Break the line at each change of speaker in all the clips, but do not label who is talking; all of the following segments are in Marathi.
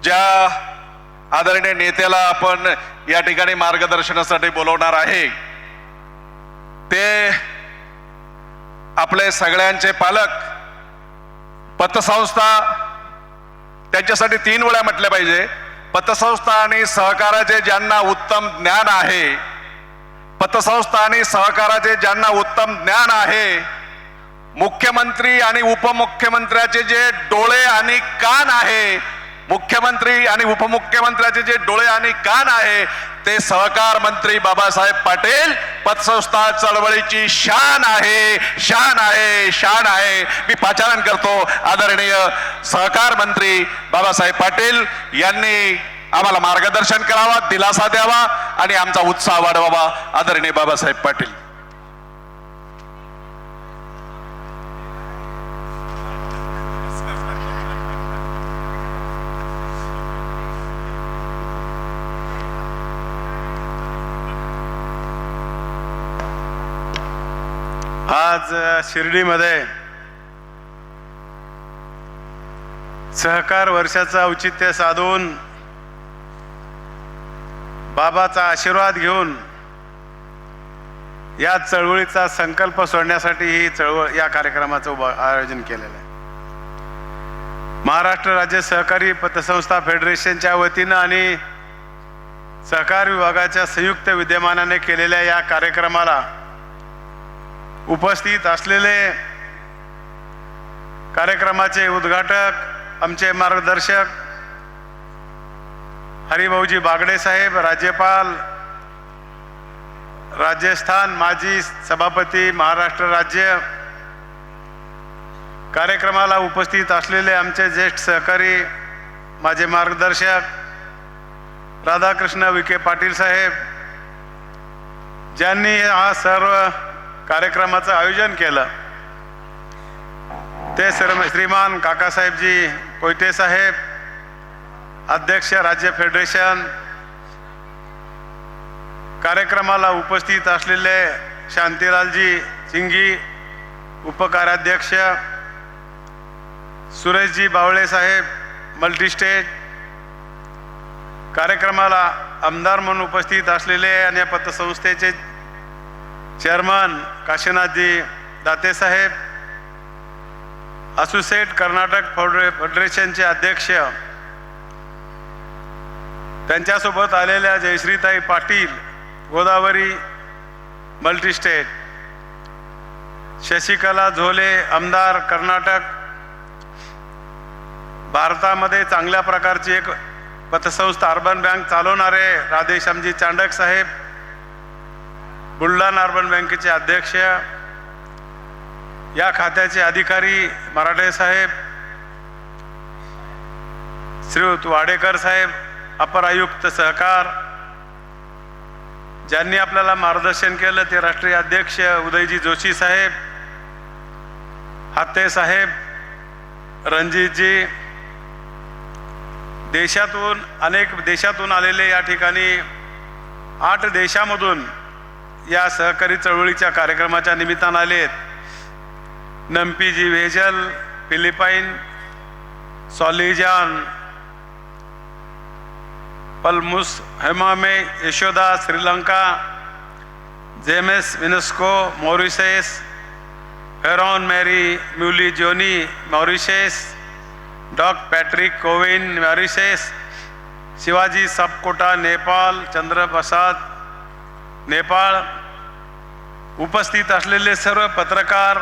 ज्या आदरणीय नेत्याला आपण या ठिकाणी मार्गदर्शनासाठी बोलवणार आहे ते आपले सगळ्यांचे पालक, पतसंस्था, त्यांच्यासाठी 3 वेळा म्हटले पाहिजे, पतसंस्था आणि सहकाराचे ज्यांना उत्तम ज्ञान आहे, पतसंस्था आणि सहकाराचे ज्यांना उत्तम ज्ञान आहे, मुख्यमंत्री आणि उपमुख्यमंत्र्याचे जे डोळे आणि कान आहे, मुख्यमंत्री आणि उपमुख्यमंत्र्याचे जे डोळे आणि कान आहे ते सहकार मंत्री बाबासाहेब पाटील पतसंस्था चळवळीची शान आहे, शान आहे, शान आहे। मी पाचारण करतो आदरणीय सहकार मंत्री बाबासाहेब पाटील यांनी आम्हाला मार्गदर्शन करावा, दिलासा द्यावा आणि आमचा उत्साह वाढवावा। आदरणीय बाबासाहेब पाटील।
आज शिर्डीमध्ये सहकार वर्षाचं औचित्य साधून बाबाचा आशीर्वाद घेऊन या चळवळीचा संकल्प सोडण्यासाठी ही चळवळ या कार्यक्रमाचं आयोजन केलेलं आहे। महाराष्ट्र राज्य सहकारी पतसंस्था फेडरेशनच्या वतीनं आणि सहकार विभागाच्या संयुक्त विद्यमानाने केलेल्या या कार्यक्रमाला उपस्थित असलेले कार्यक्रमाचे उद्घाटक, आमचे मार्गदर्शक हरिभाऊजी बागडे साहेब, राज्यपाल राजस्थान, माजी सभापती महाराष्ट्र राज्य, कार्यक्रमाला उपस्थित असलेले आमचे ज्येष्ठ सहकारी माझे मार्गदर्शक राधाकृष्ण विखे पाटील साहेब, ज्यांनी हा सर्व कार्यक्रमाचं आयोजन केलं, ते श्रीमान काकासाहेबजी कोयटे साहेब, अध्यक्ष राज्य फेडरेशन, कार्यक्रमाला उपस्थित असलेले शांतीलालजी चिंगी उपकार्याध्यक्ष, सुरेशजी बावळे साहेब मल्टीस्टेट, कार्यक्रमाला आमदार म्हणून उपस्थित असलेले आणि पतसंस्थेचे चेअरमन काशीनाथजी दाते साहेब, असोसिएट कर्नाटक फेडरेशनचे अध्यक्ष, त्यांच्यासोबत आलेल्या जयश्रीताई पाटील गोदावरी मल्टीस्टेट, शशिकला झोले आमदार कर्नाटक, भारतामध्ये चांगल्या प्रकारची एक पतसंस्था अर्बन बँक चालवणारे राधेश्यामजी चांडक साहेब, बुलढाणा अर्बन बँकेचे अध्यक्ष, या खात्याचे अधिकारी मराठे साहेब, श्रीयुत वाडेकर साहेब अपर आयुक्त सहकार, ज्यांनी आपल्याला मार्गदर्शन केलं ते राष्ट्रीय अध्यक्ष उदयजी जोशी साहेब, हाते साहेब, रणजितजी, देशातून अनेक देशातून आलेले या ठिकाणी 8 देशामधून या सहकारी चळवळीच्या कार्यक्रमाच्या निमित्तानं आलेत। नम्पीजी वेजल फिलिपाईन, सॉलिजान पल्मुस हेमामे यशोदा श्रीलंका, जेमेस विनस्को मॉरिशस, फेरॉन मेरी म्युली जोनी मॉरिशस, डॉक पॅट्रिक कोविन मॉरिशस, शिवाजी सबकोटा नेपाळ, चंद्रप्रसाद नेपाळ, उपस्थित असलेले सर्व पत्रकार,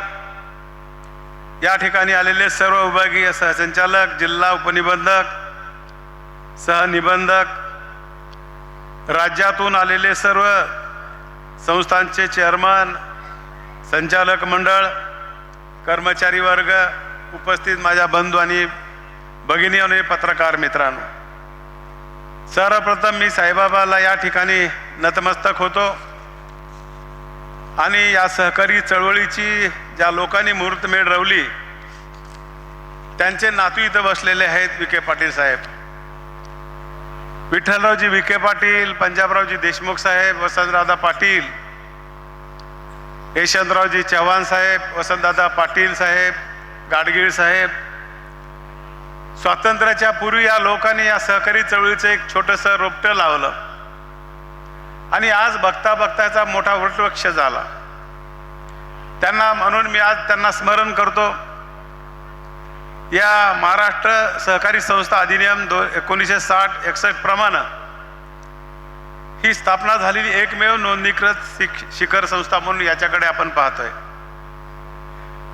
या ठिकाणी आलेले सर्व विभागीय सहसंचालक, जिल्हा उपनिबंधक, सहनिबंधक, राज्यातून आलेले सर्व संस्थांचे चेअरमन, संचालक मंडळ, कर्मचारी वर्ग, उपस्थित माझ्या बंधू आणि भगिनी आणि पत्रकार मित्रांनो, सर्वप्रथम मी साईबाबाला या ठिकाणी नतमस्तक होतो आणि या सहकारी चळवळीची ज्या लोकांनी मुहूर्तमेढ रवली त्यांचे नातू इथं बसलेले आहेत, विखे पाटील साहेब, विठ्ठलरावजी विखे पाटील, पंजाबरावजी देशमुख साहेब, वसंतदादा पाटील, यशवंतरावजी चव्हाण साहेब, वसंतदादा पाटील साहेब, गाडगीळ साहेब, स्वातंत्र्याच्या पूर्वी या लोकांनी या सहकारी चळवळीचं एक छोटंसं रोपटं लावलं आणि आज बघता बघताचा मोठा वटवृक्ष झाला. त्यांना म्हणून मी आज त्यांना स्मरण करतो. या महाराष्ट्र सहकारी संस्था अधिनियम 1960-61 प्रमाणे ही स्थापना झालेली एकमेव नोंदणीकृत शिखर संस्था म्हणून याच्याकडे आपण पाहतोय.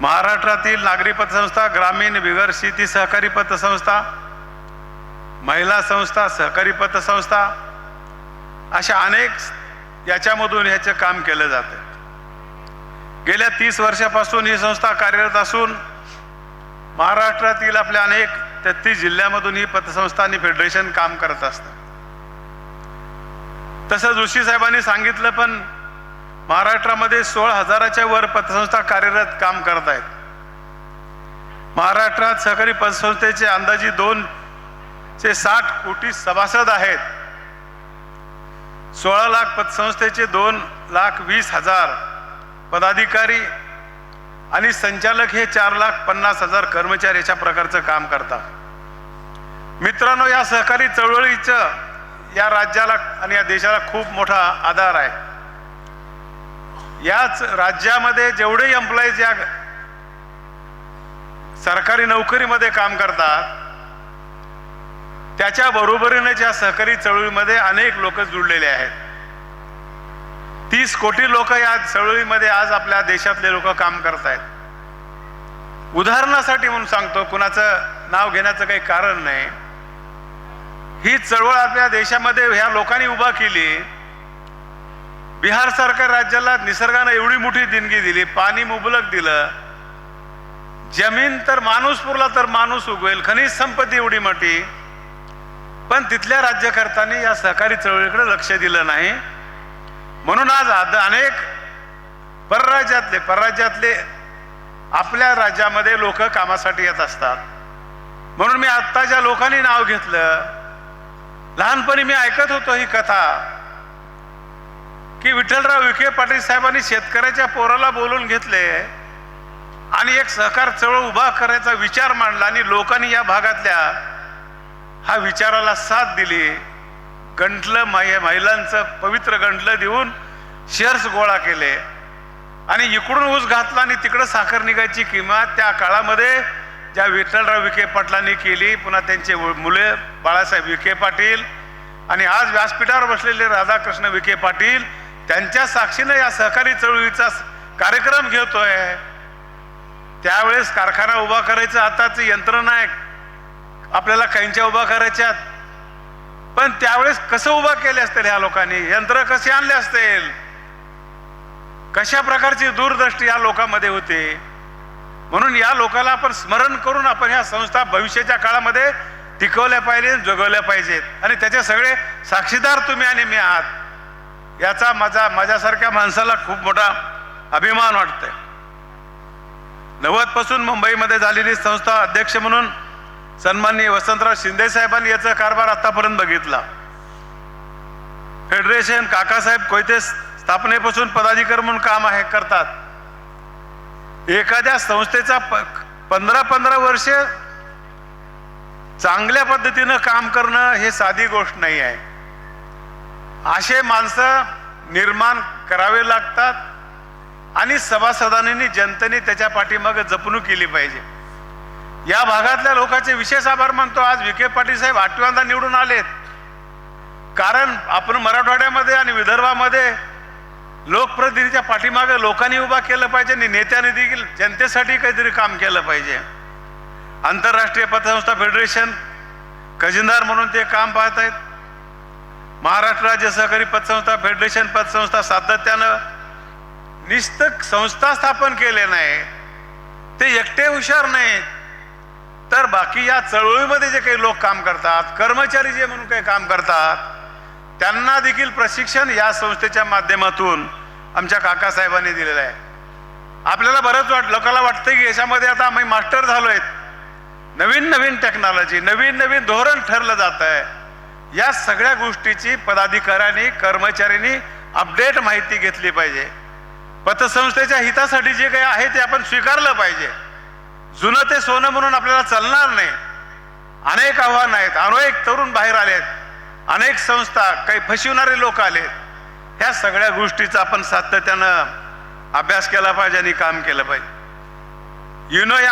महाराष्ट्रातील नागरी पतसंस्था, ग्रामीण बिगर शेती सहकारी पतसंस्था, महिला संस्था, सहकारी पतसंस्था अशा अनेक याच्यामधून ह्याचं काम केलं जातं. गेल्या 30 वर्षापासून ही संस्था कार्यरत असून महाराष्ट्रातील आपल्या अनेक 33 जिल्ह्यामधून ही पतसंस्था आणि फेडरेशन काम करत असतात. तसंच जोशी साहेबांनी सांगितलं, पण महाराष्ट्रामध्ये 16,000च्या वर पतसंस्था कार्यरत काम करत आहेत. महाराष्ट्रात सहकारी पतसंस्थेचे अंदाजे 260 कोटी सभासद आहेत. 16 लाख पतसंस्थेचे 2,20,000 पदाधिकारी आणि संचालक हे 4,50,000 कर्मचारी अशा प्रकारचं काम करतात. मित्रांनो, या सहकारी चळवळीचं या राज्याला आणि या देशाला खूप मोठा आधार आहे. याच राज्यामध्ये जेवढे एम्प्लॉईज या सरकारी नोकरीमध्ये काम करतात त्याच्या बरोबरीने या सहकारी चळवळीमध्ये अनेक लोक जुळलेले आहेत. 30 कोटी लोक या चळवळीमध्ये आज आपल्या देशातले लोक काम करत आहेत. उदाहरणासाठी म्हणून सांगतो, कुणाचं नाव घेण्याचं काही कारण नाही. ही चळवळ आपल्या देशामध्ये ह्या लोकांनी उभा केली. बिहार सरकार राज्याला निसर्गानं एवढी मोठी देणगी दिली, पाणी मुबलक दिलं, जमीन तर माणूस पुरला तर माणूस उगवेल, खनिज संपत्ती एवढी मोठी, पण तिथल्या राज्यकर्त्यांनी या सहकारी चळवळीकडे लक्ष दिलं नाही. म्हणून आज अनेक परराज्यातले आपल्या राज्यामध्ये लोक कामासाठी येत असतात. म्हणून मी आत्ता ज्या लोकांनी नाव घेतलं, लहानपणी मी ऐकत होतो ही कथा की विठ्ठलराव विखे पाटील साहेबांनी शेतकऱ्याच्या पोराला बोलून घेतले आणि एक सहकार चळवळ उभा करायचा विचार मांडला आणि लोकांनी या भागातल्या हा विचाराला साथ दिली. गंटलं महिलांचं पवित्र गंटलं देऊन शेअर्स गोळा केले आणि इकडून ऊस घातला आणि तिकडं साखर निघायची किंमत त्या काळामध्ये ज्या विठ्ठलराव विखे पाटलांनी केली, पुन्हा त्यांचे मुले बाळासाहेब विखे पाटील आणि आज व्यासपीठावर बसलेले राधाकृष्ण विखे पाटील, त्यांच्या साक्षीनं या सहकारी चळवळीचा कार्यक्रम घेतोय. त्यावेळेस कारखाना उभा करायचं आताच यंत्रणा आहे आपल्याला काहींच्या उभा करायच्यात, पण त्यावेळेस कसं उभा केले असतील ह्या लोकांनी, यंत्र कसे आणले असतील, कशा प्रकारची दूरदृष्टी या लोकांमध्ये होते. म्हणून या लोकांना आपण स्मरण करून आपण ह्या संस्था भविष्याच्या काळामध्ये टिकवल्या पाहिजे, जगवल्या पाहिजेत आणि त्याचे सगळे साक्षीदार तुम्ही आणि मी आहात. याचा माझ्यासारख्या माणसाला खूप मोठा अभिमान वाटतोय. 90 पासून मुंबईमध्ये झालेली संस्था अध्यक्ष म्हणून सन्माननीय वसंतराव शिंदे साहेबांनी याचा कारभार आतापर्यंत बघितला. फेडरेशन काकासाहेब कोयते स्थापनेपासून पदाधिकारी म्हणून काम करतात. एखाद्या संस्थेचा 15 वर्ष चांगल्या पद्धतीनं काम करणं हे साधी गोष्ट नाही आहे. असे माणसं निर्माण करावे लागतात आणि सभासदांनी जनतेने त्याच्या पाठीमागे जपणूक केली पाहिजे. या भागातल्या लोकांचे विशेष आभार मानतो. आज विखे पाटील साहेब 8व्यांदा निवडून आलेत, कारण आपण मराठवाड्यामध्ये आणि विदर्भामध्ये लोकप्रतिनिधीच्या पाठीमागे लोकांनी उभा केलं पाहिजे आणि नेत्याने देखील जनतेसाठी काहीतरी काम केलं पाहिजे. आंतरराष्ट्रीय पतसंस्था फेडरेशन खजिनदार म्हणून ते काम पाहत आहेत. महाराष्ट्र राज्य सहकारी पतसंस्था फेडरेशन पतसंस्था सातत्यानं निस्तक संस्था स्थापन केले नाही. ते एकटे हुशार नाही, तर बाकी या चळवळीमध्ये जे काही लोक काम करतात, कर्मचारी जे म्हणून काही काम करतात, त्यांना देखील प्रशिक्षण या संस्थेच्या माध्यमातून आमच्या काकासाहेबांनी दिलेलं आहे. आपल्याला बरंच लोकांना वाटतं की याच्यामध्ये आता आम्ही मास्टर झालोय, नवीन टेक्नॉलॉजी, नवीन धोरण ठरलं जात आहे. या सगळ्या गोष्टीची पदाधिकाऱ्यांनी कर्मचाऱ्यांनी अपडेट माहिती घेतली पाहिजे. पतसंस्थेच्या हितासाठी जे काही आहे ते आपण स्वीकारलं पाहिजे. जुनं ते सोनं म्हणून आपल्याला चालणार नाही. अनेक आव्हानं आहेत, अनेक तरुण बाहेर आलेत, अनेक संस्था, काही फसविणारे लोक आलेत. ह्या सगळ्या गोष्टीचा आपण सातत्यानं अभ्यास केला पाहिजे आणि काम केलं पाहिजे. युनो या